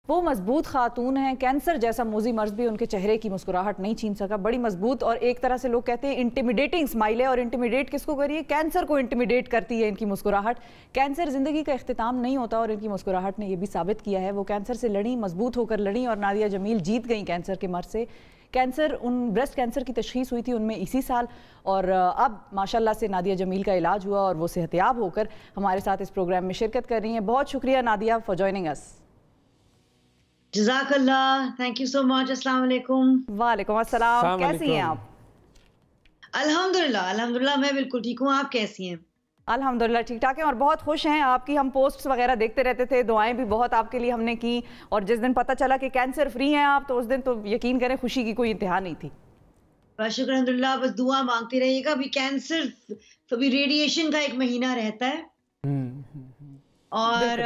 वो मजबूत खातून हैं, कैंसर जैसा मोजी मर्ज भी उनके चेहरे की मुस्कुराहट नहीं छीन सका। बड़ी मजबूत और एक तरह से लोग कहते हैं इंटिमिडेटिंग स्माइल है। और इंटिमिडेट किसको करिए? कैंसर को इंटिमिडेट करती है इनकी मुस्कुराहट। कैंसर ज़िंदगी का इख्तिताम नहीं होता और इनकी मुस्कुराहट ने यह भी साबित किया है। वो कैंसर से लड़ी, मजबूत होकर लड़ी और नादिया जमील जीत गई कैंसर के मर्ज से। कैंसर, उन ब्रेस्ट कैंसर की तशखीस हुई थी उनमें इसी साल और अब माशाल्लाह से नादिया जमील का इलाज हुआ और वो सेहतयाब होकर हमारे साथ इस प्रोग्राम में शिरकत कर रही हैं। बहुत शुक्रिया नादिया फॉर जॉइनिंग अस। जज़ाकल्लाह, थैंक यू सो मच। अस्सलाम वालेकुम। वालेकुम अस्सलाम। कैसी हैं आप? अल्हम्दुलिल्लाह, अल्हम्दुलिल्लाह मैं बिल्कुल ठीक हूँ। आप कैसी हैं? अल्हम्दुलिल्लाह ठीक ठाक हैं और बहुत खुश हैं। आपकी हम पोस्ट्स वगैरह देखते रहते थे, दुआएं भी बहुत आपके लिए हमने की और जिस दिन पता चला कि कैंसर फ्री हैं आप, तो उस दिन तो यकीन करें खुशी की कोई इंतहा नहीं थी। बस शुक्र अल्हम्दुलिल्लाह, बस दुआ मांगते रहिएगा। अभी कैंसर, अभी रेडिएशन का 1 महीना रहता है और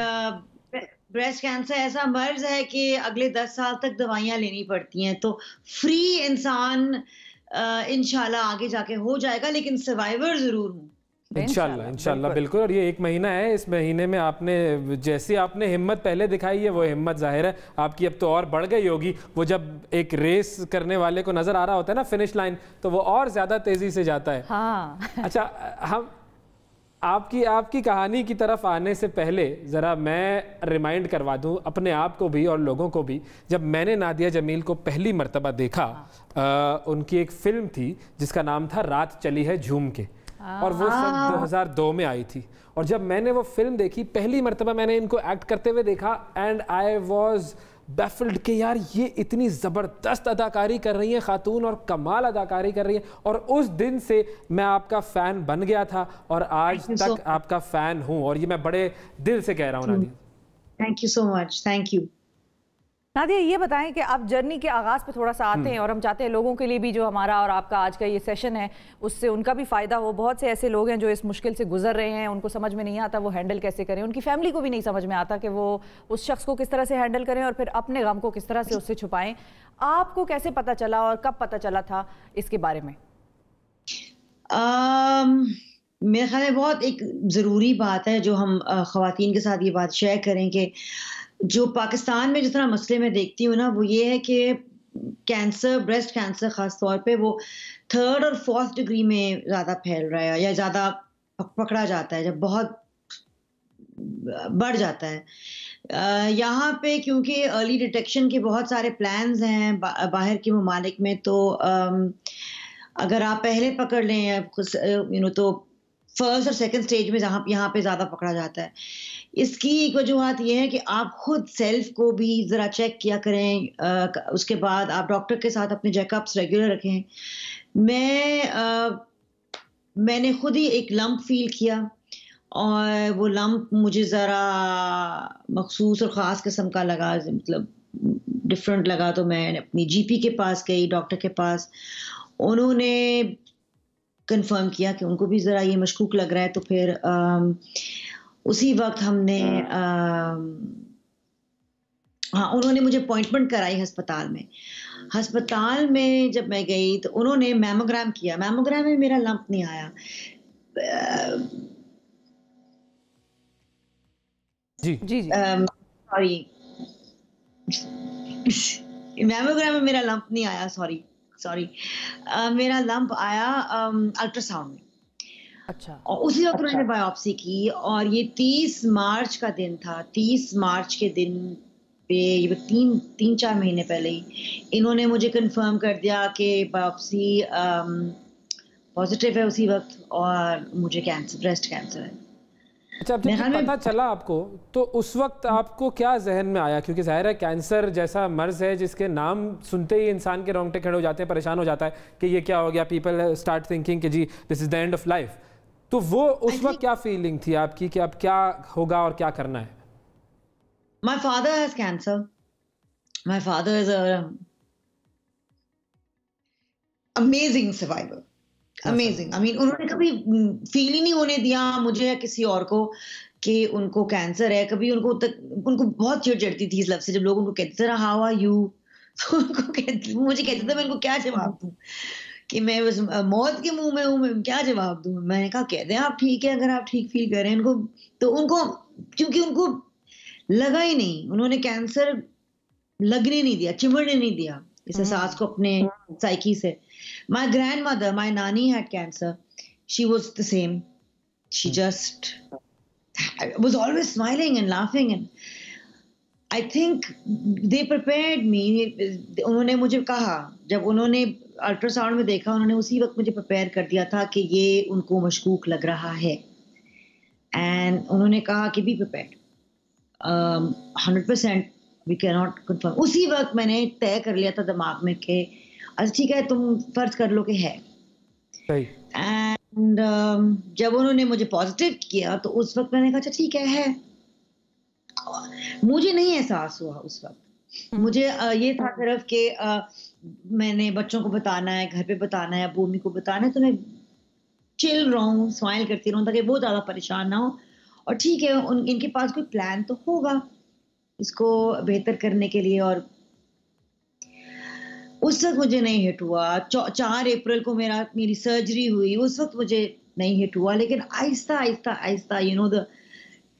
ब्रेस्ट कैंसर ऐसा मर्ज है कि अगले 10 साल तक दवाइयाँ लेनी पड़ती हैं। तो फ्री इंसान इंशाल्लाह आगे जाके हो जाएगा, लेकिन सर्वाइवर जरूर हूँ। इंशाल्लाह इंशाल्लाह बिल्कुल। और ये 1 महीना है, इस महीने में आपने जैसी आपने हिम्मत पहले दिखाई है वो हिम्मत जाहिर है आपकी अब तो और बढ़ गई होगी। वो जब एक रेस करने वाले को नजर आ रहा होता है ना फिनिश लाइन, तो वो और ज्यादा तेजी से जाता है। हाँ। अच्छा, हम आपकी कहानी की तरफ आने से पहले ज़रा मैं रिमाइंड करवा दूं अपने आप को भी और लोगों को भी। जब मैंने नादिया जमील को पहली मर्तबा देखा, उनकी एक फिल्म थी जिसका नाम था रात चली है झूम के, और वो सन 2002 में आई थी। और जब मैंने वो फिल्म देखी पहली मर्तबा, मैंने इनको एक्ट करते हुए देखा एंड आई वॉज बैफल्ड कि यार ये इतनी ज़बरदस्त अदाकारी कर रही हैं खातून और कमाल अदाकारी कर रही हैं। और उस दिन से मैं आपका फ़ैन बन गया था और आज तक आपका फ़ैन हूँ, और ये मैं बड़े दिल से कह रहा हूँ Nadia. Thank you so much. Thank you. Nadia, ये बताएं कि आप जर्नी के आगाज़ पे थोड़ा सा आते हैं और हम चाहते हैं लोगों के लिए भी जो हमारा और आपका आज का ये सेशन है उससे उनका भी फ़ायदा हो। बहुत से ऐसे लोग हैं जो इस मुश्किल से गुजर रहे हैं, उनको समझ में नहीं आता वो हैंडल कैसे करें, उनकी फैमिली को भी नहीं समझ में आता कि वो उस शख्स को किस तरह से हैंडल करें और फिर अपने गम को किस तरह से उससे छुपाएं। आपको कैसे पता चला और कब पता चला था इसके बारे में? मेरे ख्याल में बहुत एक ज़रूरी बात है जो हम ख़वातीन के साथ ये बात शेयर करें कि जो पाकिस्तान में जिस तरह मसले में देखती हूँ ना, वो ये है कि कैंसर, ब्रेस्ट कैंसर ख़ास तौर पे वो 3rd और 4th डिग्री में ज़्यादा फैल रहा है या ज़्यादा पकड़ा जाता है, जब बहुत बढ़ जाता है। यहाँ पे क्योंकि अर्ली डिटेक्शन के बहुत सारे प्लान्स हैं बाहर के ममालिक में, तो अगर आप पहले पकड़ लें तो 1st और 2nd स्टेज में यहाँ पे ज़्यादा पकड़ा जाता है। इसकी एक वजूहत ये है कि आप खुद सेल्फ को भी ज़रा चेक किया करें। उसके बाद आप डॉक्टर के साथ अपने चेकअप्स रेगुलर रखें। मैंने खुद ही एक लंप फील किया और वो लंप मुझे ज़रा मखसूस और ख़ास किस्म का लगा, मतलब डिफरेंट लगा। तो मैं अपनी जीपी के पास गई, डॉक्टर के पास। उन्होंने कंफर्म किया कि उनको भी ज़रा ये मशकूक लग रहा है। तो फिर उसी वक्त हमने उन्होंने मुझे अपॉइंटमेंट कराई हस्पताल में। हस्पताल में जब मैं गई तो उन्होंने मैमोग्राम किया। मैमोग्राम में मेरा लंप नहीं आया। जी जी जी सॉरी, मैमोग्राम में मेरा लंप नहीं आया। सॉरी, मेरा लंप आया अल्ट्रासाउंड में। अच्छा। और उसी वक्त उन्होंने बायोप्सी की और ये 30 मार्च का दिन था। 30 मार्च के दिन पे, ये 3-4 महीने पहले ही इन्होंने मुझे कंफर्म कर दिया कि बायोप्सी पॉजिटिव है उसी वक्त और मुझे कैंसर, ब्रेस्ट कैंसर है। अच्छा, अब जब पता चला आपको तो उस वक्त आपको क्या जहन में आया? क्योंकि जाहिर है कैंसर जैसा मर्ज है जिसके नाम सुनते ही इंसान के रोंगटे खड़े हो जाते हैं, परेशान हो जाता है कि ये क्या हो गया। पीपल स्टार्ट थिंकिंग कि जी this is the end of life. तो वो उस वक्त क्या फीलिंग थी आपकी कि अब क्या होगा और क्या करना है? My father has cancer. My father is a amazing survivor. Amazing. I mean, उन्होंने कभी फील ही नहीं होने दिया मुझे या किसी और को कि उनको कैंसर है। कभी उनको बहुत चिढ़ चढ़ती थी इस लफ्ज़ से, जब लोग उनको कहते थे हाउ आर यू, तो मुझे कहते थे मैं उनको क्या जवाब दूं कि मैं बस मौत के मुंह में हूँ, मैं क्या जवाब दूं। मैंने कहा कह दें आप ठीक है, अगर आप ठीक फील कर रहे हैं। उनको क्योंकि उनको लगा ही नहीं, उन्होंने कैंसर लगने नहीं दिया, चिमड़ने नहीं दिया इस एहसास को अपने साइकी से। माय ग्रैंडमदर, माय नानी had cancer, she was the same, she just was always smiling and laughing, and I think they prepared me. उन्होंने मुझे कहा, जब उन्होंने अल्ट्रासाउंड में देखा, उन्होंने उसी वक्त मुझे प्रिपेयर कर दिया था कि ये उनको मशकूक लग रहा है, एंड उन्होंने कहा कि be prepared, 100% we can not confirm. उसी वक्त मैंने तय कर लिया था दिमाग में कि अच्छा ठीक है, तुम फर्ज कर लो कि है। सही। एंड जब उन्होंने मुझे पॉजिटिव किया तो उस वक्त मैंने कहा अच्छा ठीक है। मुझे नहीं एहसास हुआ उस वक्त, मुझे ये था सिर्फ कि मैंने बच्चों को बताना है, घर पे बताना है, अबू अम्मी को बताना है, तो मैं चिल रहूं, स्माइल करती रहूं ताकि वो ज्यादा परेशान ना हो। और ठीक है, इनके पास कोई प्लान तो होगा इसको बेहतर करने के लिए। और उस वक्त मुझे नहीं हिट हुआ। 4 अप्रैल को मेरी सर्जरी हुई, उस वक्त मुझे नहीं हिट हुआ, लेकिन आहिस्ता आहिस्ता आहिस्ता द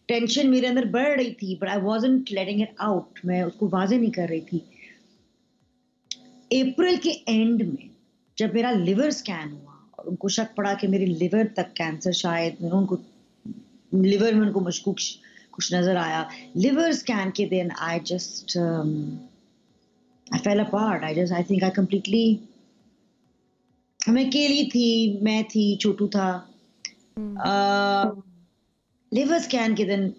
टेंशन मेरे अंदर बढ़ रही थी, but I wasn't letting it out, मैं उसको वाजे नहीं कर रही थी। अप्रैल के एंड में जब मेरा लिवर स्कैन हुआ और उनको शक पड़ा कि मेरे लिवर तक कैंसर, शायद उनको लिवर में उनको मशकूक कुछ नजर आया, लिवर स्कैन के दिन I just I fell apart. I think I completely, मैं अकेली थी, मैं थी, छोटू था। लिवर स्कैन के दिन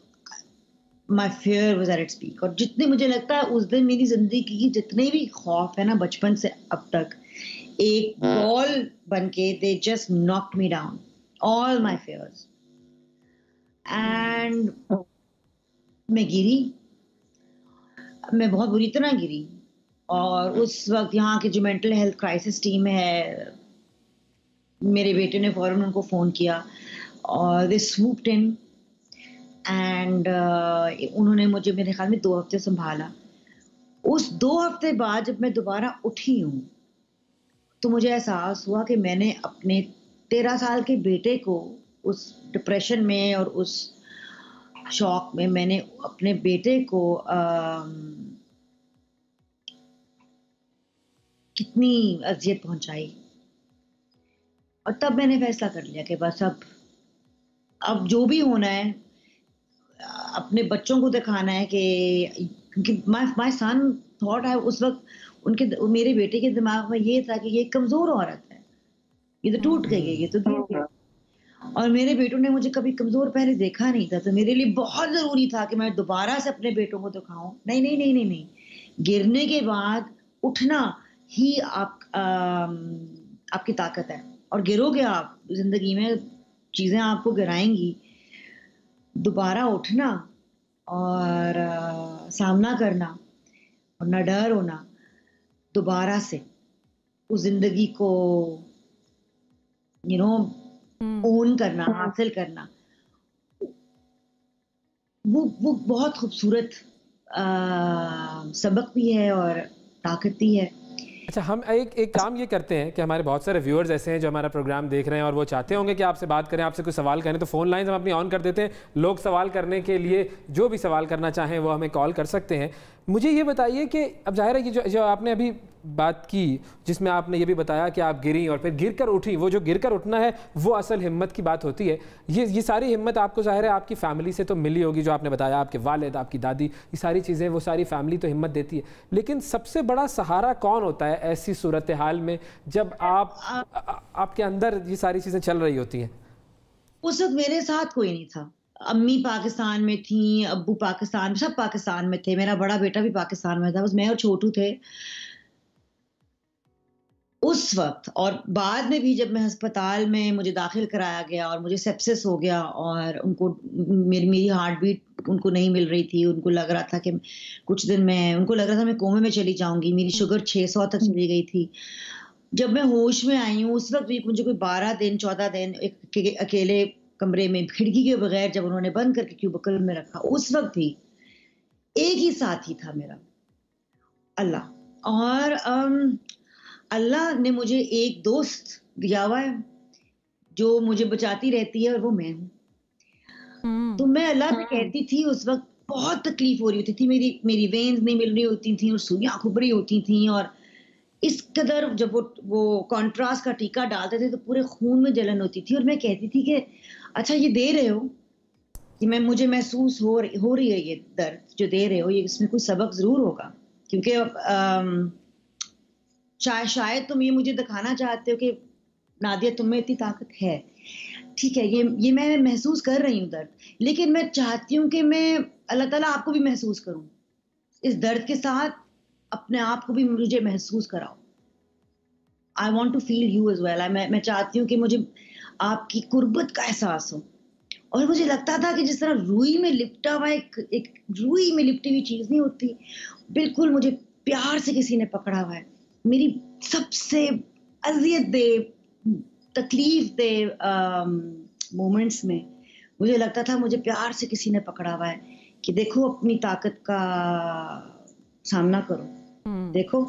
my fear was at its peak, और जितने मुझे लगता है उस दिन मेरी जिंदगी की जितने भी खौफ है ना बचपन से अब तक, एक बॉल बनके they just knocked me down, all my fears, and मैं गिरी, मैं बहुत बुरी तरह गिरी। और उस वक्त यहाँ की जो मेंटल हेल्थ क्राइसिस टीम है, मेरे बेटे ने फौरन उनको फ़ोन किया और दे स्वूप्ड इन, एंड उन्होंने मुझे मेरे ख्याल में 2 हफ्ते संभाला। उस 2 हफ्ते बाद जब मैं दोबारा उठी हूँ तो मुझे एहसास हुआ कि मैंने अपने 13 साल के बेटे को उस डिप्रेशन में और उस शॉक में, मैंने अपने बेटे को कितनी अजियत पहुंचाई। और तब मैंने फैसला कर लिया कि बस अब जो भी होना है अपने बच्चों को दिखाना है कि माय सन थॉट है। उस वक्त मेरे बेटे के दिमाग में ये था कि ये कमजोर औरत है, ये तो टूट गई है, ये तो गिर गई। और मेरे बेटों ने मुझे कभी कमजोर पहले देखा नहीं था, तो मेरे लिए बहुत जरूरी था कि मैं दोबारा से अपने बेटों को दिखाऊं नहीं नहीं नहीं नहीं नहीं, गिरने के बाद उठना ही आपकी ताकत है। और गिरोगे आप, जिंदगी में चीजें आपको गिराएंगी, दोबारा उठना और सामना करना और ना डर होना, दोबारा से उस जिंदगी को ओन करना, हासिल करना, वो बहुत खूबसूरत सबक भी है और ताकत भी है। अच्छा, हम एक काम ये करते हैं कि हमारे बहुत सारे व्यूअर्स ऐसे हैं जो हमारा प्रोग्राम देख रहे हैं और वो चाहते होंगे कि आपसे बात करें, आपसे कोई सवाल करें, तो फ़ोन लाइन्स हम अपनी ऑन कर देते हैं। लोग सवाल करने के लिए जो भी सवाल करना चाहें वो हमें कॉल कर सकते हैं। मुझे ये बताइए कि अब जाहिर है कि जो आपने अभी बात की, जिसमें आपने ये भी बताया कि आप गिरी और फिर गिर कर उठी, वो जो गिर कर उठना है वो असल हिम्मत की बात होती है। ये सारी हिम्मत आपको जाहिर है आपकी फैमिली से तो मिली होगी, जो आपने बताया आपके वालिद, आपकी दादी, ये सारी चीज़ें, वो सारी फैमिली तो हिम्मत देती है। लेकिन सबसे बड़ा सहारा कौन होता है ऐसी सूरत हाल में जब आपके अंदर ये सारी चीज़ें चल रही होती हैं? उस वक्त मेरे साथ कोई नहीं था। अम्मी पाकिस्तान में थी, अब्बू पाकिस्तान, सब पाकिस्तान में थे, मेरा बड़ा बेटा भी पाकिस्तान में था, बस मैं और छोटू थे उस वक्त। और बाद में भी जब मैं अस्पताल में मुझे दाखिल कराया गया और मुझे सेप्सिस हो गया और उनको मेरी हार्ट बीट उनको नहीं मिल रही थी, उनको लग रहा था कि कुछ दिन उनको लग रहा था मैं कोमे में चली जाऊंगी, मेरी शुगर 600 तक चली गई थी। जब मैं होश में आई हूँ उस वक्त भी मुझे कोई 12 दिन 14 दिन अकेले कमरे में खिड़की के बगैर जब उन्होंने बंद करके क्यूबिकल में रखा, उस वक्त भी एक ही साथी था मेरा, अल्लाह। और अल्लाह ने मुझे एक दोस्त दिया हुआ है जो मुझे बचाती रहती है, और वो मैं हूँ। तो मैं अल्लाह से कहती थी उस वक्त, बहुत तकलीफ हो रही होती थी, मेरी मेरी वेन्स नहीं मिल रही होती थी और सुइयां खुब रही होती थी, और इस कदर जब वो कॉन्ट्रास्ट का टीका डालते थे तो पूरे खून में जलन होती थी, और मैं कहती थी कि अच्छा ये दे रहे हो कि मुझे महसूस हो रही है ये दर्द जो दे रहे हो, ये इसमें कोई सबक जरूर होगा, क्योंकि शायद तुम ये मुझे दिखाना चाहते हो कि नादिया तुम में इतनी ताकत है। ठीक है, ये मैं महसूस कर रही हूँ दर्द, लेकिन मैं चाहती हूँ कि मैं अल्लाह ताला आपको भी महसूस करूँ, इस दर्द के साथ अपने आप को भी मुझे महसूस कराओ। I want to feel you as well. मैं चाहती हूँ कि मुझे आपकी कुर्बत का एहसास हो। और मुझे लगता था कि जिस तरह रुई में लिपटा हुआ एक रुई में लिपटी हुई चीज नहीं होती, बिल्कुल मुझे प्यार से किसी ने पकड़ा हुआ है। मेरी सबसे अजियत दे, तकलीफ दे मोमेंट्स में मुझे लगता था मुझे प्यार से किसी ने पकड़ा हुआ है कि देखो अपनी ताकत का सामना करो, देखो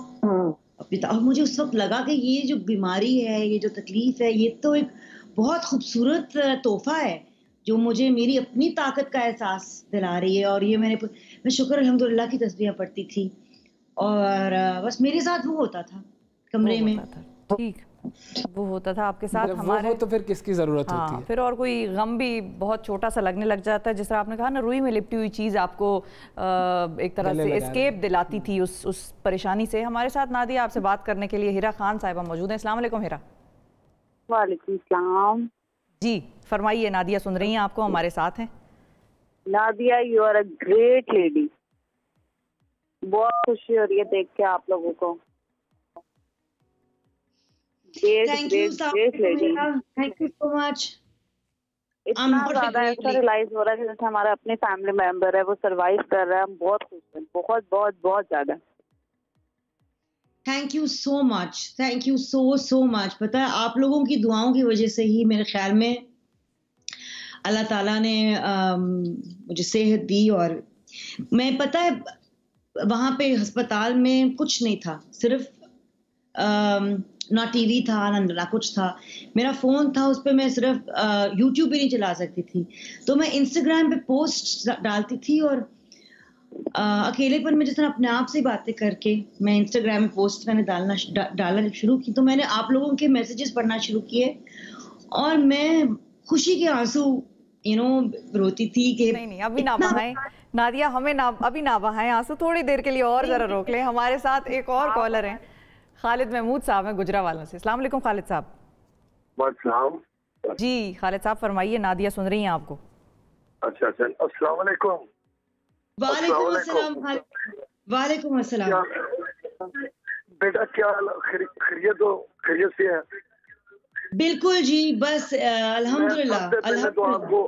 अपनी और मुझे उस वक्त लगा कि ये जो बीमारी है, ये जो तकलीफ है, ये तो एक बहुत खूबसूरत तोहफा है जो मुझे मेरी अपनी ताकत का एहसास दिला रही है। और ये मैं शुक्र अल्हम्दुलिल्लाह की तस्बीहें पढ़ती थी, और बस मेरे साथ वो होता था कमरे में। ठीक, वो होता था आपके साथ, हमारे वो तो फिर किसकी जरूरत होती है? फिर और कोई गम भी बहुत छोटा सा लगने लग जाता है, जिस तरह आपने कहा ना, रुई में लिपटी हुई चीज़ आपको एक तरह से एस्केप दिलाती थी उस परेशानी से। हमारे साथ नादिया आपसे बात करने के लिए हिरा खान साहिबा मौजूद हैं। अस्सलाम वालेकुम हिरा। वालेकुम सलाम जी फरमाइए, नादिया सुन रही हैं आपको, हमारे साथ हैं। Nadia, you are a great lady. बहुत खुशी हो रही है देख के आप लोगों को। Thank you so much. इतना ज्यादा ऐसा रियलाइज हो रहा है जैसे हमारा अपने फैमिली मेंबर है, वो सरवाइव कर रहा है। हम बहुत खुश हैं, बहुत बहुत बहुत ज्यादा। Thank you so much, thank you so much. पता है, आप लोगों की दुआओं की वजह से ही मेरे ख्याल में अल्लाह ताला ने मुझे सेहत दी। और मैं, पता है, वहां पे अस्पताल में कुछ नहीं था, सिर्फ ना टीवी था ना कुछ था। मेरा फोन था, उस पर मैं सिर्फ यूट्यूब भी नहीं चला सकती थी, तो मैं इंस्टाग्राम पे पोस्ट डालती थी। और अकेलेपन में जिस तरह अपने आप से बातें करके मैं इंस्टाग्राम में पोस्ट मैंने डालना शुरू की, तो मैंने आप लोगों के मैसेजेस पढ़ना शुरू किए, और मैं खुशी के आंसू रोती थी कि नहीं अभी ना बहाएं नादिया, हमें ना अभी ना बहाएं आंसू, थोड़ी देर के लिए और जरा रोक लें। हमारे साथ एक और कॉलर हैं, खालिद महमूद साहब हैं गुजरावाला से। अस्सलाम वालेकुम खालिद साहब। जी खालिद साहब फरमाइए, नादिया सुन रही हैं आपको। अच्छा, अस्सलाम वालेकुम। वालेकुम अस्सलाम। बेटा क्या खैरियत से है? बिल्कुल जी, बस अल्हम्दुलिल्लाह। तो आपको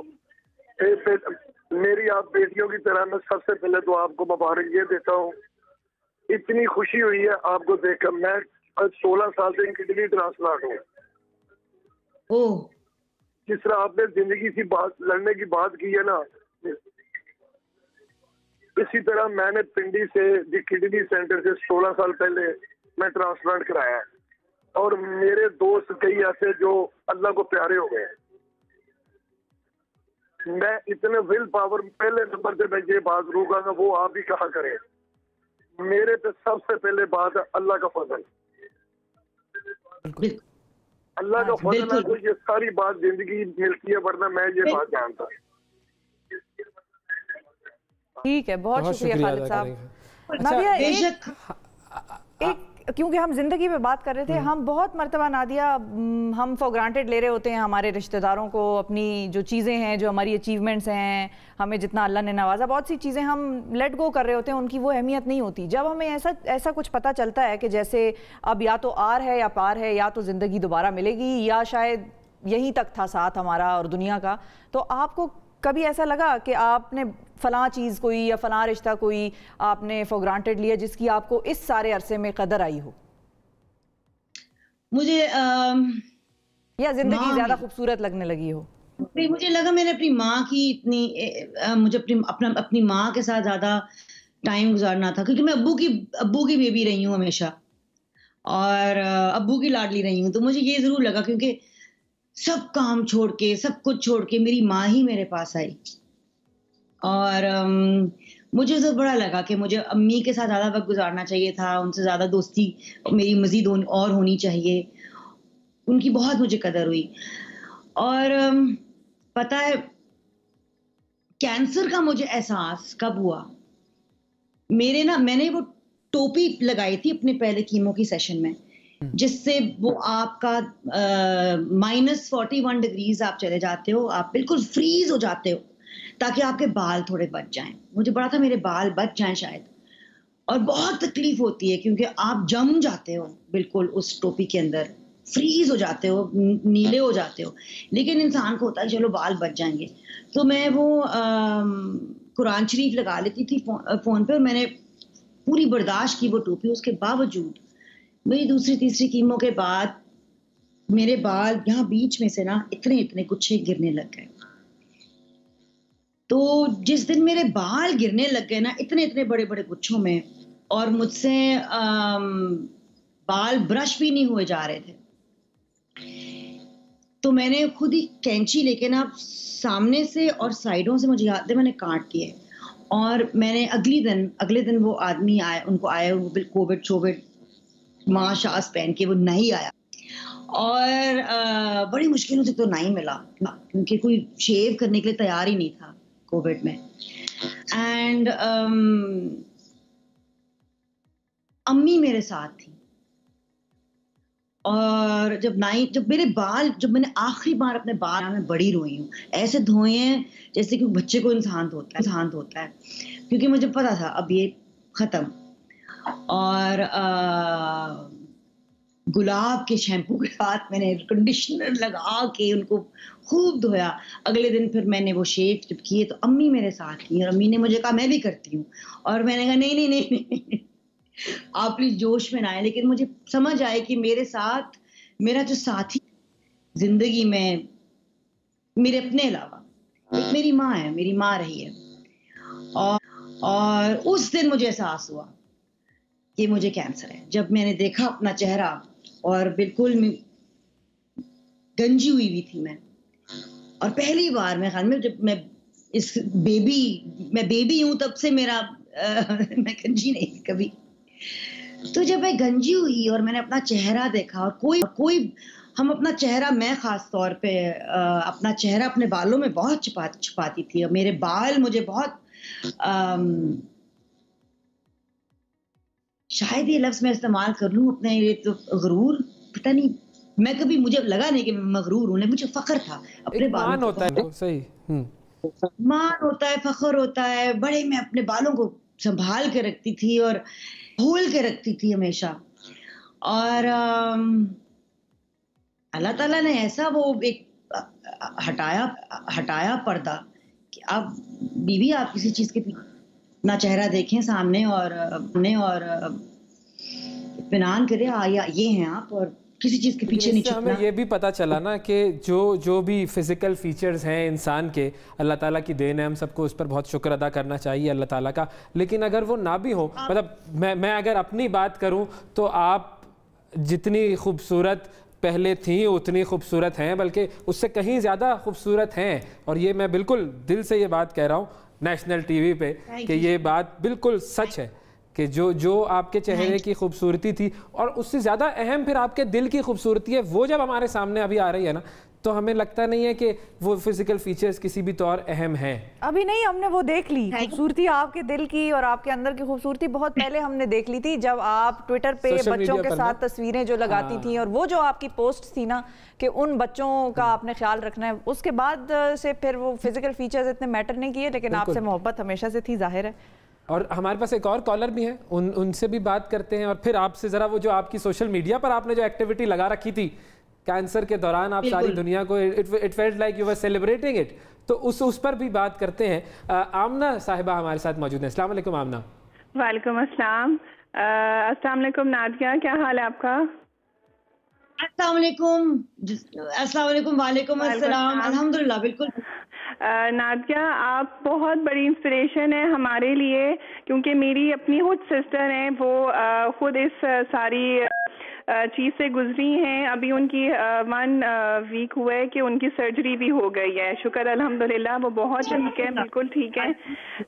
मेरी आप बेटियों की तरह मैं सबसे पहले तो आपको मुबारक ये देता हूँ। इतनी खुशी हुई है आपको देखकर। मैं 16 साल से किडनी ट्रांसप्लांट हूँ। जिस तरह आपने जिंदगी की बात, लड़ने की बात की है ना, इसी तरह मैंने पिंडी से किडनी सेंटर से 16 साल पहले मैं ट्रांसप्लांट कराया है, और मेरे दोस्त कई ऐसे जो अल्लाह को प्यारे हो गए। मैं इतने विल पावर, पहले नंबर पे मैं ये बात रूंगा, वो आप भी कहा करें, मेरे पे सबसे पहले बात है अल्लाह का फजल। अल्लाह का फजल है तो ये सारी बात जिंदगी मिलती है, वरना मैं ये बात जानता। ठीक है, बहुत शुक्रिया खालिद साहब। नादिया, एक क्योंकि हम जिंदगी में बात कर रहे थे, हम बहुत मर्तबा नादिया हम फॉर ग्रांटेड ले रहे होते हैं हमारे रिश्तेदारों को, अपनी जो चीज़ें हैं, जो हमारी अचीवमेंट्स हैं, हमें जितना अल्लाह ने नवाजा, बहुत सी चीज़ें हम लेट गो कर रहे होते हैं, उनकी वो अहमियत नहीं होती। जब हमें ऐसा कुछ पता चलता है कि जैसे अब या तो आर है या पार है, या तो ज़िंदगी दोबारा मिलेगी या शायद यहीं तक था साथ हमारा और दुनिया का, तो आपको कभी ऐसा लगा कि आपने फलां चीज़ कोई या फलां रिश्ता कोई आपने फॉर ग्रांटेड लिया जिसकी आपको इस सारे अरसे में कदर आई हो? मुझे या जिंदगी ज्यादा खूबसूरत लगने लगी हो? मुझे लगा मैंने अपनी माँ की इतनी मुझे अपनी माँ के साथ ज्यादा टाइम गुजारना था, क्योंकि मैं अब्बू की बेबी रही हूँ हमेशा, और अब्बू की लाडली रही हूँ। तो मुझे ये जरूर लगा, क्योंकि सब काम छोड़ के, सब कुछ छोड़ के मेरी माँ ही मेरे पास आई, और मुझे तो बड़ा लगा कि मुझे अम्मी के साथ ज़्यादा वक़्त गुज़ारना चाहिए था, उनसे ज़्यादा दोस्ती मेरी मज़ीद और होनी चाहिए। उनकी बहुत मुझे कदर हुई। और पता है कैंसर का मुझे एहसास कब हुआ? मैंने वो टोपी लगाई थी अपने पहले कीमो की सेशन में, जिससे वो आपका -41 डिग्रीज आप चले जाते हो, आप बिल्कुल फ्रीज हो जाते हो, ताकि आपके बाल थोड़े बच जाएं। मुझे बड़ा था मेरे बाल बच जाएं शायद, और बहुत तकलीफ होती है क्योंकि आप जम जाते हो बिल्कुल उस टोपी के अंदर, फ्रीज हो जाते हो, नीले हो जाते हो, लेकिन इंसान को होता है चलो बाल बच जाएंगे। तो मैं वो कुरान शरीफ लगा लेती थी फोन पे, और मैंने पूरी बर्दाश्त की वो टोपी। उसके बावजूद मेरी दूसरी तीसरी कीमो के बाद मेरे बाल यहाँ बीच में से ना इतने इतने गुच्छे गिरने लग गए। तो जिस दिन मेरे बाल गिरने लग गए ना इतने इतने बड़े बड़े गुच्छों में, और मुझसे बाल ब्रश भी नहीं हुए जा रहे थे, तो मैंने खुद ही कैंची लेके ना सामने से और साइडों से, मुझे याद है मैंने काट दिए। और मैंने अगले दिन वो आदमी आए, उनको आए वो कोविड माशास पहन के वो नहीं आया, और बड़ी मुश्किलों से तो नहीं मिला क्योंकि कोई शेव करने के लिए तैयार ही नहीं था कोविड में। एंड अम्मी मेरे साथ थी, और जब मैंने आखिरी बार अपने बाल में बड़ी रोई हूँ, ऐसे धोए हैं जैसे कि बच्चे को इंसान धोता है, क्योंकि मुझे पता था अब ये खत्म। और गुलाब के शैम्पू के साथ मैंने कंडीशनर लगा के उनको खूब धोया। अगले दिन फिर मैंने वो शेव जब किए तो अम्मी मेरे साथ थी, और अम्मी ने मुझे कहा मैं भी करती हूँ, और मैंने कहा नहीं आप प्लीज जोश में ना आए। लेकिन मुझे समझ आए कि मेरे साथ मेरा जो साथी जिंदगी में मेरे अपने अलावा एक मेरी माँ है, मेरी माँ रही है। और उस दिन मुझे एहसास हुआ कि मुझे कैंसर है, जब मैंने देखा अपना चेहरा और बिल्कुल गंजी हुई थी मैं। और पहली बार मैं ख्याल में जब मैं बेबी हूं तब से मेरा मैं गंजी नहीं कभी। तो जब मैं गंजी हुई और मैंने अपना चेहरा देखा, और कोई हम अपना चेहरा, मैं खास तौर पे अपना चेहरा अपने बालों में बहुत छुपाती थी, और मेरे बाल मुझे बहुत शायद ये लफ्ज मैं इस्तेमाल कर लूं अपने लिए, तो गरूर, पता नहीं, मैं कभी, मुझे लगा नहीं कि मैं मगरूर हूं, मुझे फख्र था अपने बालों मान होता है। सही मान होता है, फख्र होता है, बड़े मैं अपने बालों को संभाल के रखती थी और खोल के रखती थी हमेशा। और अल्लाह ताला ने ऐसा वो एक हटाया पर्दा कि अब बीवी आप किसी चीज के अपना चेहरा देखें सामने, और इत्मीनान करें ये हैं आप, और किसी चीज के पीछे नहीं छुपना। हमें ये भी पता चला ना कि जो भी फिजिकल फीचर्स हैं इंसान के, अल्लाह ताला की देन है, हम सबको उस पर बहुत शुक्र अदा करना चाहिए अल्लाह ताला का। लेकिन अगर वो ना भी हो, मतलब मैं अगर अपनी बात करूं तो आप जितनी खूबसूरत पहले थी उतनी खूबसूरत हैं, बल्कि उससे कहीं ज़्यादा खूबसूरत हैं। और ये मैं बिल्कुल दिल से ये बात कह रहा हूँ नेशनल टीवी पे कि ये बात बिल्कुल सच है कि जो आपके चेहरे की खूबसूरती थी, और उससे ज़्यादा अहम फिर आपके दिल की खूबसूरती है, वो जब हमारे सामने अभी आ रही है ना, तो हमें लगता नहीं है कि वो फिजिकल फीचर्स किसी भी तौर अहम हैं। अभी नहीं, हमने वो देख ली खूबसूरती आपके दिल की और आपके अंदर की खूबसूरती बहुत पहले हमने देख ली थी, जब आप ट्विटर पे बच्चों के साथ तस्वीरें जो लगाती थी, और वो जो आपकी पोस्ट थी ना कि उन बच्चों का आपने ख्याल रखना है, उसके बाद से फिर वो फिजिकल फीचर्स इतने मैटर नहीं किए, लेकिन आपसे मोहब्बत हमेशा से थी, जाहिर है। और हमारे पास एक और कॉलर भी हैं, उनसे भी बात करते हैं, और फिर आपसे ज़रा वो जो आपकी सोशल मीडिया पर आपने जो एक्टिविटी लगा रखी थी कैंसर के दौरान, आप सारी दुनिया को, it felt like you were celebrating it, तो उस पर भी बात करते हैं। आमना साहिबा हमारे साथ मौजूद हैं। अस्सलाम वालेकुम आमना। वालेकुम अस्सलाम। अस्सलाम वालेकुम नादिया, क्या हाल है आपका? अस्सलाम वालेकुम। वालेकुम अस्सलाम। अल्हम्दुलिल्लाह, बिल्कुल। नादिया, आप बहुत बड़ी इंस्पिरेशन है हमारे लिए, क्योंकि मेरी अपनी खुद सिस्टर हैं, वो खुद इस सारी चीज़ से गुजरी हैं। अभी उनकी 1 वीक हुआ है कि उनकी सर्जरी भी हो गई है, शुक्र अल्हम्दुलिल्लाह, वो बहुत ठीक है, बिल्कुल ठीक है।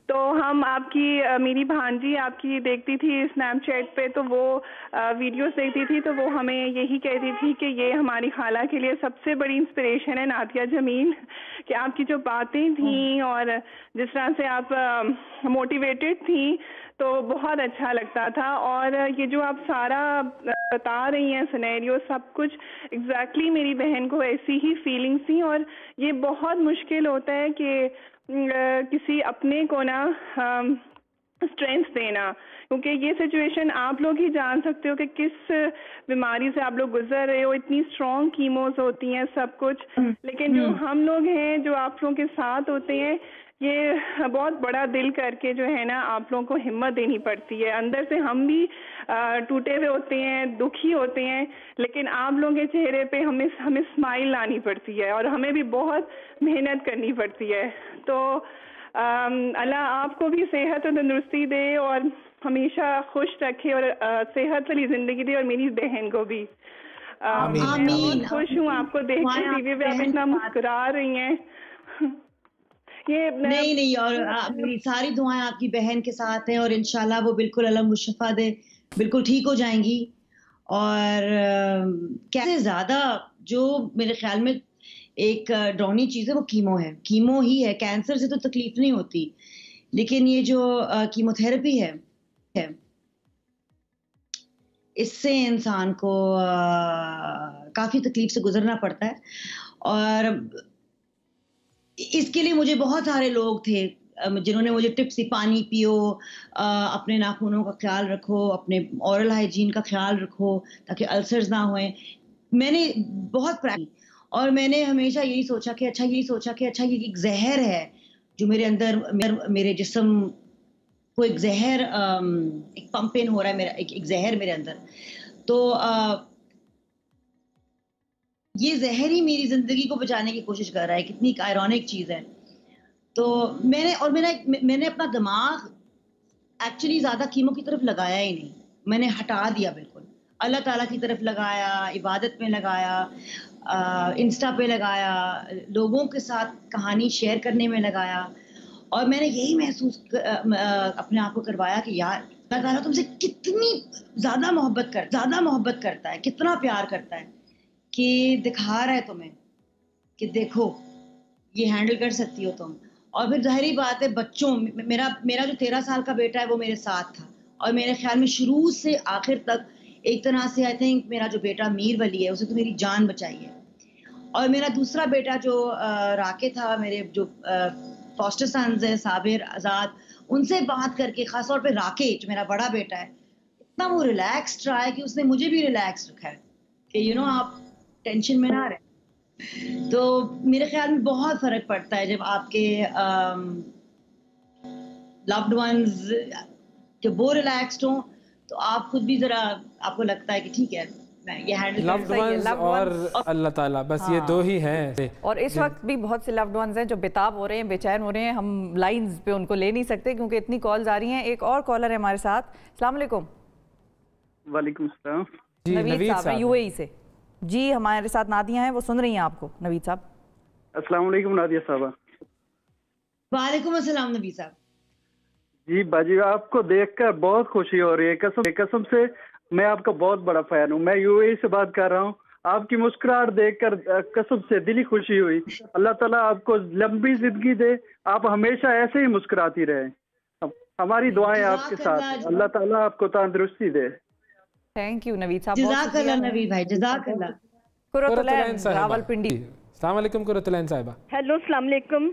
तो हम आपकी मेरी भांजी आपकी देखती थी स्नैपचैट पे, तो वो वीडियोस देखती थी, तो वो हमें यही कहती थी कि ये हमारी खाला के लिए सबसे बड़ी इंस्पिरेशन है नादिया जमील, कि आपकी जो बातें थी और जिस तरह से आप मोटिवेटेड थी, तो बहुत अच्छा लगता था। और ये जो आप सारा बता रही हैं सिनेरियो, सब कुछ एग्जैक्टली मेरी बहन को ऐसी ही फीलिंग्स थी। और ये बहुत मुश्किल होता है कि किसी अपने को ना स्ट्रेंथ देना, क्योंकि ये सिचुएशन आप लोग ही जान सकते हो कि किस बीमारी से आप लोग गुजर रहे हो। इतनी स्ट्रॉन्ग कीमोस होती हैं, सब कुछ, लेकिन जो हम लोग हैं जो आप लोगों के साथ होते हैं, ये बहुत बड़ा दिल करके जो है ना आप लोगों को हिम्मत देनी पड़ती है। अंदर से हम भी टूटे हुए होते हैं, दुखी होते हैं, लेकिन आप लोगों के चेहरे पे हमें स्माइल लानी पड़ती है और हमें भी बहुत मेहनत करनी पड़ती है। तो अल्लाह आपको भी सेहत और तंदुरुस्ती दे और हमेशा खुश रखे और सेहत वाली जिंदगी दे, और मेरी बहन को भी। मैं बहुत खुश हूँ आपको देख के टीवी पे, आप इतना मुस्कुरा रही हैं। ये नहीं, और मेरी सारी दुआएं आपकी बहन के साथ हैं और इंशाल्लाह वो बिल्कुल अल्लाह मुशफ़ा दे, बिल्कुल ठीक हो जाएंगी। और कैसे ज़्यादा जो मेरे ख्याल में एक डरावनी चीज़ है वो कीमो है, कीमो ही है। कैंसर से तो तकलीफ नहीं होती, लेकिन ये जो कीमोथेरेपी है इससे इंसान को काफ़ी तकलीफ से गुजरना पड़ता है। और इसके लिए मुझे बहुत सारे लोग थे जिन्होंने मुझे टिप्स दी, पानी पियो, अपने नाखूनों का ख्याल रखो, अपने ओरल हाइजीन का ख्याल रखो ताकि अल्सर्स ना होएं। मैंने बहुत और मैंने हमेशा यही सोचा कि अच्छा ये एक जहर है जो मेरे अंदर, मेरे जिस्म को एक जहर, एक पंप इन हो रहा है, मेरा एक जहर मेरे अंदर। तो ये जहर ही मेरी जिंदगी को बचाने की कोशिश कर रहा है। कितनी आयरॉनिक चीज है। तो मैंने अपना दिमाग एक्चुअली ज्यादा कीमो की तरफ लगाया ही नहीं, मैंने हटा दिया, बिल्कुल अल्लाह ताला की तरफ लगाया, इबादत में लगाया, इंस्टा पे लगाया, लोगों के साथ कहानी शेयर करने में लगाया। और मैंने यही महसूस अपने आप को करवाया कि यार अल्लाह ताला तुमसे कितनी ज्यादा मोहब्बत करता है, कितना प्यार करता है कि दिखा रहा है तुम्हें कि देखो ये हैंडल कर सकती हो तुम। और फिर जाहिर बात है बच्चों, मेरा जो 13 साल का बेटा है वो मेरे साथ था और मेरे ख्याल में शुरू से आखिर तक एक तरह से आई थिंक मेरा जो बेटा मीर वली है उसे तो मेरी जान बचाई है। और मेरा दूसरा बेटा जो राके था, मेरे जो फॉस्टर सन्स है साबिर, आज़ाद, उनसे बात करके खास तौर पे राके जो मेरा बड़ा बेटा है, इतना वो रिलैक्स्ड रहा है कि उसने मुझे भी रिलैक्स रखा है कि आप टेंशन में ना रहे। तो मेरे ख्याल में बहुत फर्क पड़ता है जब आपके लव्ड वंस जब वो रिलैक्स्ड हो तो आप खुद भी जरा, आपको लगता है कि ठीक है ये हैंडल लव्ड वंस और अल्लाह ताला, बस ये दो ही हैं। और इस वक्त भी बहुत से लव्ड वंस हैं जो बेताब हो रहे हैं, बेचैन हो रहे हैं। हम लाइंस पे उनको ले नहीं सकते क्योंकि इतनी कॉल्स आ रही हैं। एक और कॉलर है हमारे साथ। अस्सलाम वालेकुम। वालेकुम सलाम जी, नवीद साहब है यूएई से। जी हमारे साथ नादिया हैं, वो सुन रही हैं आपको। नवीद साहब। अस्सलाम वालेकुम नादिया साहबा। वालेकुम अस्सलाम नवीद साहब। जी बाजी, आपको देखकर बहुत खुशी हो रही है। कसम से मैं आपका बहुत बड़ा फैन हूँ। मैं यूएई से बात कर रहा हूँ। आपकी मुस्कुराहट देखकर कसम से दिली खुशी हुई। अल्लाह ताला आपको लंबी जिंदगी दे, आप हमेशा ऐसे ही मुस्कुराती रहे। हमारी दुआएं आपके साथ। अल्लाह ताला आपको तंदुरुस्ती दे। थैंक यू नवीद साहब। जज़ाकल्लाह नवीद भाई, जज़ाकल्लाह। कुरतुलैन रावलपिंडी। अस्सलाम वालेकुम कुरतुलैन साहिबा। हेलो अस्सलाम वालेकुम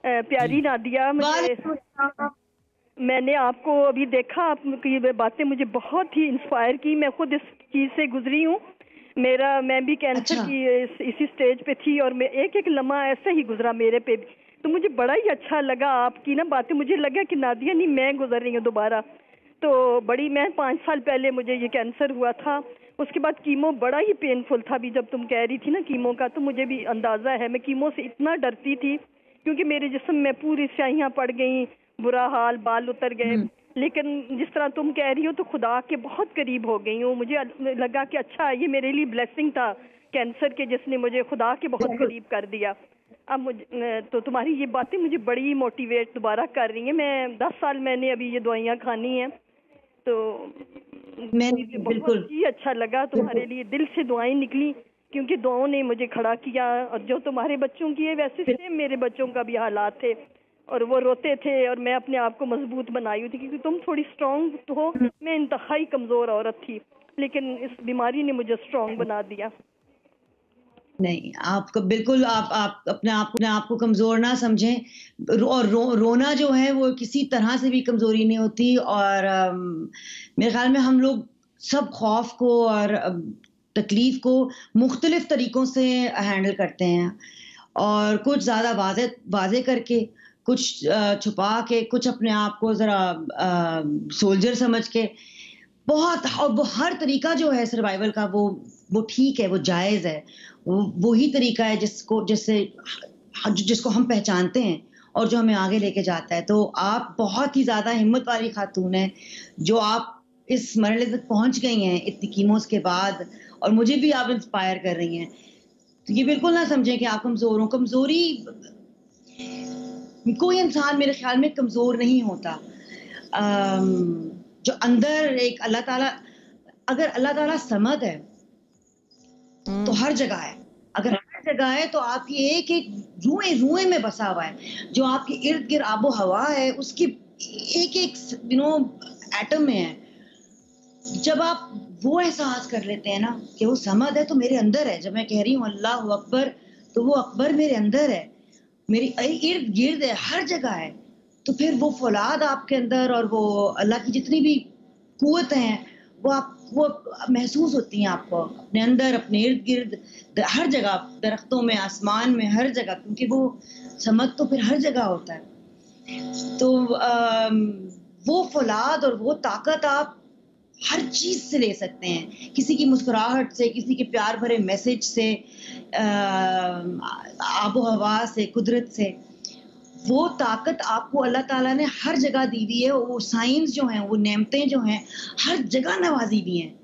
प्यारी नादिया। मैंने आपको अभी देखा, आपकी बातें मुझे बहुत ही इंस्पायर की। मैं खुद इस चीज़ से गुजरी हूँ। मैं भी कैंसर की इसी स्टेज पे थी और मैं एक लम्हा ऐसा ही गुजरा मेरे पे भी। तो मुझे बड़ा ही अच्छा लगा आपकी ना बातें। मुझे लगा कि नादिया नहीं, मैं गुजर रही हूँ दोबारा। तो मैं 5 साल पहले मुझे ये कैंसर हुआ था। उसके बाद कीमो बड़ा ही पेनफुल था। अभी जब तुम कह रही थी ना कीमो का, तो मुझे भी अंदाज़ा है। मैं कीमो से इतना डरती थी क्योंकि मेरे जिस्म में पूरी स्याहियाँ पड़ गई, बुरा हाल, बाल उतर गए। लेकिन जिस तरह तुम कह रही हो तो खुदा के बहुत करीब हो गई हूँ। मुझे लगा कि अच्छा ये मेरे लिए ब्लेसिंग था कैंसर के, जिसने मुझे खुदा के बहुत करीब कर दिया। अब मुझे तो तुम्हारी ये बातें मुझे बड़ी मोटिवेट दोबारा कर रही हैं। मैं 10 साल मैंने अभी ये दवाइयाँ खानी हैं, तो मुझे बहुत ही अच्छा लगा। तुम्हारे लिए दिल से दुआएं निकली, क्योंकि दुआओं ने मुझे खड़ा किया। और जो तुम्हारे बच्चों की है वैसे सेम मेरे बच्चों का भी हालात थे, और वो रोते थे और मैं अपने आप को मजबूत बनाई थी, क्योंकि तुम थोड़ी स्ट्रांग हो, मैं इंतहाई कमजोर औरत थी, लेकिन इस बीमारी ने मुझे स्ट्रांग बना दिया। नहीं, आपको बिल्कुल आप अपने आप को कमजोर ना समझें। और रोना जो है वो किसी तरह से भी कमजोरी नहीं होती। और मेरे ख्याल में हम लोग सब खौफ को और तकलीफ को मुख्तलिफ तरीकों से हैंडल करते हैं, और कुछ ज़्यादा वाज़े करके, कुछ छुपा के, कुछ अपने आप को ज़रा सोल्जर समझ के। बहुत, और वो हर तरीका जो है सर्वाइवल का वो ठीक है, वो जायज़ है। वही तरीका है जिसको हम पहचानते हैं और जो हमें आगे लेके जाता है। तो आप बहुत ही ज़्यादा हिम्मत वाली खातून हैं, जो आप इस मरहले तक पहुंच गई हैं इतनी कीमों के बाद, और मुझे भी आप इंस्पायर कर रही हैं। तो ये बिल्कुल ना समझें कि आप कमज़ोर हो। कमज़ोरी, कोई इंसान मेरे ख्याल में कमज़ोर नहीं होता। जो अंदर एक अल्लाह ताला, अगर अल्लाह ताला समद है तो हर जगह है। अगर हर जगह है तो आपकी एक एक रुएं में बसा हुआ है। जो आपके इर्द गिर्द आबो हवा है उसकी एक एक एटम में है। जब आप वो एहसास कर लेते हैं ना कि वो समद है तो मेरे अंदर है, जब मैं कह रही हूँ अल्लाह अकबर, तो वो अकबर मेरे अंदर है, मेरी इर्द गिर्द है, हर जगह है। तो फिर वो फौलाद आपके अंदर और वो अल्लाह की जितनी भी कुव्वत हैं वो महसूस होती हैं आपको अपने अंदर, अपने इर्द गिर्द, हर जगह, दरख्तों में, आसमान में, हर जगह, क्योंकि वो समद तो फिर हर जगह होता है। तो वो फौलाद और वो ताकत आप हर चीज से ले सकते हैं, किसी की मुस्कुराहट से, किसी के प्यार भरे मैसेज से, आबो हवा से, कुदरत से। वो ताकत आपको अल्लाह ताला ने हर जगह दी हुई है। वो साइंस जो हैं, वो नेमतें जो हैं, हर जगह नवाजी हुई हैं।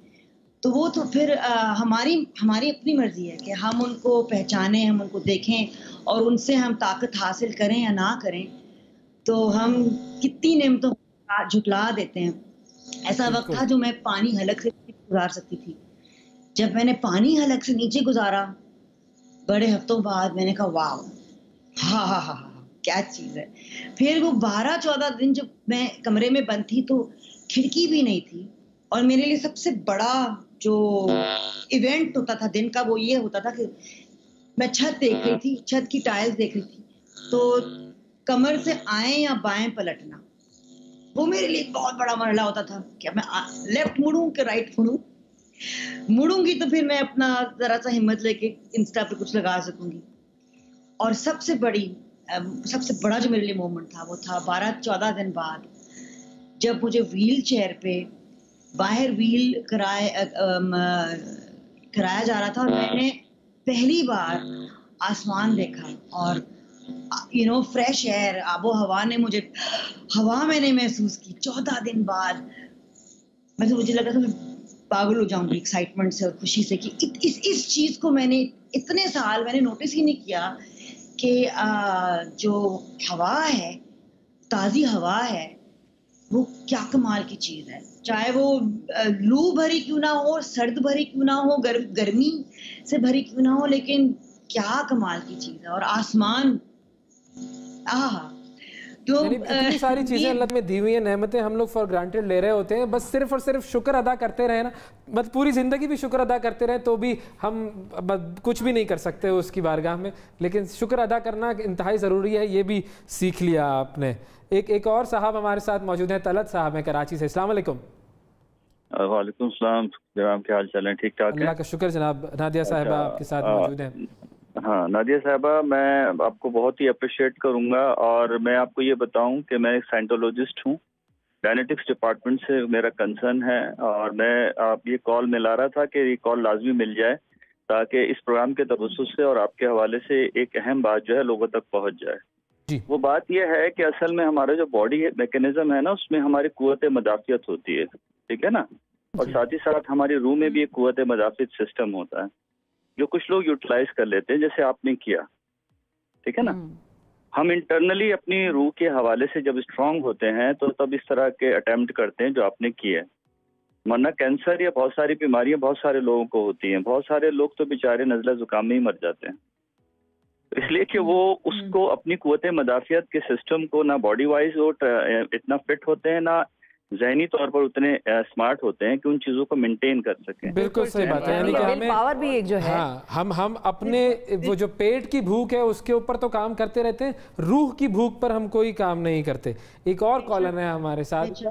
तो वो तो फिर हमारी अपनी मर्जी है कि हम उनको पहचानें, हम उनको देखें और उनसे हम ताकत हासिल करें या ना करें। तो हम कितनी नेमतों को झुटला देते हैं। ऐसा वक्त था जो मैं पानी हलक से गुजार सकती थी। जब मैंने पानी हलक से नीचे गुजारा बड़े हफ्तों बाद, मैंने कहा वाह, हा क्या चीज है। फिर वो 12-14 दिन जब मैं कमरे में बंद थी तो खिड़की भी नहीं थी, और मेरे लिए सबसे बड़ा जो इवेंट होता था दिन का वो ये होता था कि मैं छत देख रही थी, छत की टाइल्स देख रही थी, तो कमर से आए या बाएं पलटना, वो मेरे लिए बहुत बड़ा मरहला होता था कि मैं लेफ्ट मुड़ूं कि राइट मुड़ूंगी तो फिर मैं अपना जरा सा हिम्मत लेके इंस्टा पे कुछ लगा सकूंगी। और सबसे बड़ा जो मेरे लिए मोमेंट था वो था 12-14 दिन बाद, जब मुझे व्हील चेयर पे बाहर व्हील कराया जा रहा था और मैंने पहली बार आसमान देखा और फ्रेश एयर, आबो हवा ने मैंने महसूस की 14 दिन बाद। मुझे लगा था मैं पागल हो जाऊंगी एक्साइटमेंट से और खुशी से कि इस चीज को मैंने इतने साल मैंने नोटिस ही नहीं किया कि जो हवा है, ताज़ी हवा है, वो क्या कमाल की चीज़ है। चाहे वो लू भरी क्यों ना हो, सर्द भरी क्यों ना हो, गर्मी से भरी क्यों ना हो, लेकिन क्या कमाल की चीज़ है। और आसमान, तो इतनी सारी चीजें अल्लाह में दी हुई हैं, नेमतें हम लोग फॉर ग्रांटेड ले रहे होते हैं। बस सिर्फ और सिर्फ शुक्र अदा करते रहे ना, बस पूरी ज़िंदगी भी शुक्र अदा करते रहे तो भी हम कुछ भी नहीं कर सकते उसकी बारगाह में। लेकिन शुक्र अदा करना इंतहाई ज़रूरी है, ये भी सीख लिया आपने। एक और साहब हमारे साथ मौजूद हैं, तलत साहब हैं कराची से। अस्सलाम वालेकुम। वालेकुम सलाम जनाब, क्या हाल चाल है? ठीक ठाक है, अल्लाह का शुक्र जनाब। नादिया साहिबा आपके साथ मौजूद हैं। हाँ नादिया साहिबा, मैं आपको बहुत ही अप्रिशिएट करूंगा और मैं आपको ये बताऊं कि मैं एक साइंटोलॉजिस्ट हूँ, डायनेटिक्स डिपार्टमेंट से मेरा कंसर्न है, और मैं आप ये कॉल मिला रहा था कि ये कॉल लाजमी मिल जाए ताकि इस प्रोग्राम के तवज्जुह से और आपके हवाले से एक अहम बात जो है लोगों तक पहुंच जाए। वो बात यह है कि असल में हमारा जो बॉडी मैकेनिज्म है ना, उसमें हमारी कुव्वत मदाफियत होती है, ठीक है ना, और साथ ही साथ हमारी रूह में भी एक कुव्वत मदाफियत सिस्टम होता है जो कुछ लोग यूटिलाइज कर लेते हैं, जैसे आपने किया, ठीक है ना। हम इंटरनली अपनी रूह के हवाले से जब स्ट्रांग होते हैं तो तब इस तरह के अटेम्प्ट करते हैं जो आपने किए। वरना कैंसर या बहुत सारी बीमारियां बहुत सारे लोगों को होती हैं, बहुत सारे लोग तो बेचारे नज़ला जुकाम में ही मर जाते हैं। इसलिए कि वो उसको अपनी कुव्वत मदाफियत के सिस्टम को ना बॉडी वाइज वो इतना फिट होते हैं, ना ज़हनी तौर पर उतने स्मार्ट होते हैं कि उन चीजों को मेंटेन कर सकें। बिल्कुल सही बात है, यानी कि हमें पावर भी एक जो है, हाँ, हम अपने वो जो पेट की भूख है उसके ऊपर तो काम करते रहते हैं, रूह की भूख पर हम कोई काम नहीं करते। एक और कॉलर है हमारे साथ,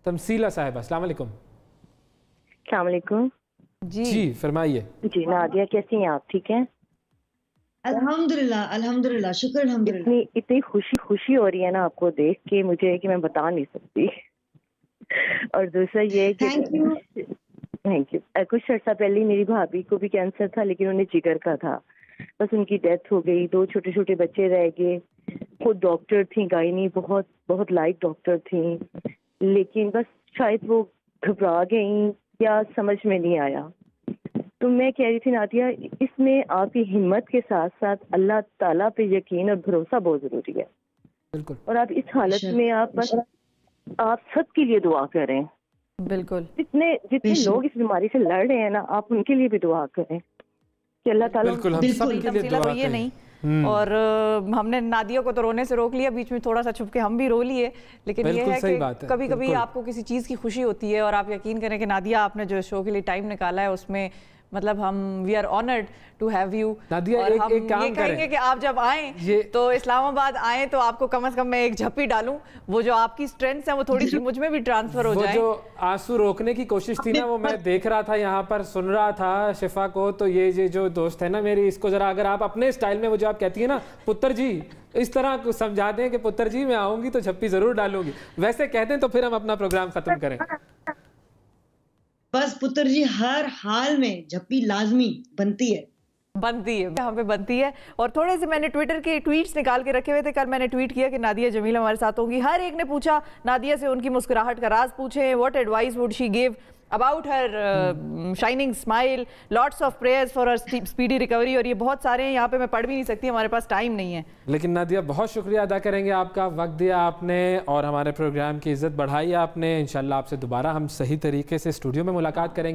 तमसीला साहिबा, अस्सलाम वालेकुम। अस्सलाम वालेकुम। जी फरमाइए। जी नादिया, कैसी हैं आप? ठीक हैं? अल्हम्दुलिल्लाह अल्हम्दुलिल्लाह, शुक्र अल्हम्दुलिल्लाह। इतनी खुशी हो रही है ना आपको देख के मुझे कि मैं बता नहीं सकती। और दूसरा ये कि थैंक यू। कुछ अर्सा पहले मेरी भाभी को भी कैंसर था, लेकिन उन्हें जिगर का था, बस उनकी डेथ हो गई। 2 छोटे छोटे बच्चे रह गए। खुद डॉक्टर थी, गायनी बहुत बहुत लाइक डॉक्टर थी, लेकिन बस शायद वो घबरा गई या समझ में नहीं आया। तो मैं कह रही थी नादिया, इसमें आपकी हिम्मत के साथ साथ अल्लाह ताला पे यकीन और भरोसा बहुत जरूरी है। बिल्कुल। और आप इस हालत में आप बस आप सबके लिए दुआ करें। बिल्कुल। जितने लोग इस बीमारी से लड़ रहे हैं ना, आप उनके लिए भी दुआ करें कि अल्लाह ताला। बिल्कुल, हम सबके लिए दुआ ये नहीं। और हमने नादिया को तो रोने से रोक लिया, बीच में थोड़ा सा छुप के हम भी रो लिए, लेकिन ये है कि कभी कभी आपको किसी चीज़ की खुशी होती है। और आप यकीन करें कि नादिया, आपने जो शो के लिए टाइम निकाला है उसमें मतलब हम we are honoured to have you. Nadia, और एक हम काम ये कहेंगे कि आप जब आएँ तो इस्लामाबाद आएँ तो आपको कम से कम मैं एक झप्पी डालूं, वो जो आपकी स्ट्रेंथ है वो थोड़ी सी मुझ में भी ट्रांसफर हो जाए। वो जो आंसू रोकने की कोशिश थी ना, वो मैं देख रहा था यहाँ पर, सुन रहा था शिफा को। तो ये जो दोस्त है ना मेरी, इसको जरा अगर आप अपने स्टाइल में, वो जो आप कहती है ना पुत्र जी, इस तरह समझा दें कि पुत्र जी मैं आऊंगी तो झप्पी जरूर डालूंगी, वैसे कह दें तो फिर हम अपना प्रोग्राम खत्म करें। बस पुत्र जी, हर हाल में झप्पी लाजमी बनती है यहाँ पे बनती है। और थोड़े से मैंने ट्विटर के ट्वीट्स निकाल के रखे हुए थे। कल मैंने ट्वीट किया कि नादिया जमील हमारे साथ होंगी। हर एक ने पूछा नादिया से उनकी मुस्कुराहट का राज पूछे, what advice would she give about her shining smile, lots of prayers for her speedy recovery. और ये बहुत सारे हैं, यहाँ पे मैं पढ़ भी नहीं सकती, हमारे पास टाइम नहीं है। लेकिन नादिया, बहुत शुक्रिया अदा करेंगे, आपका वक्त दिया आपने और हमारे प्रोग्राम की इज्जत बढ़ाई आपने। इंशाल्लाह आपसे दोबारा हम सही तरीके से स्टूडियो में मुलाकात करेंगे।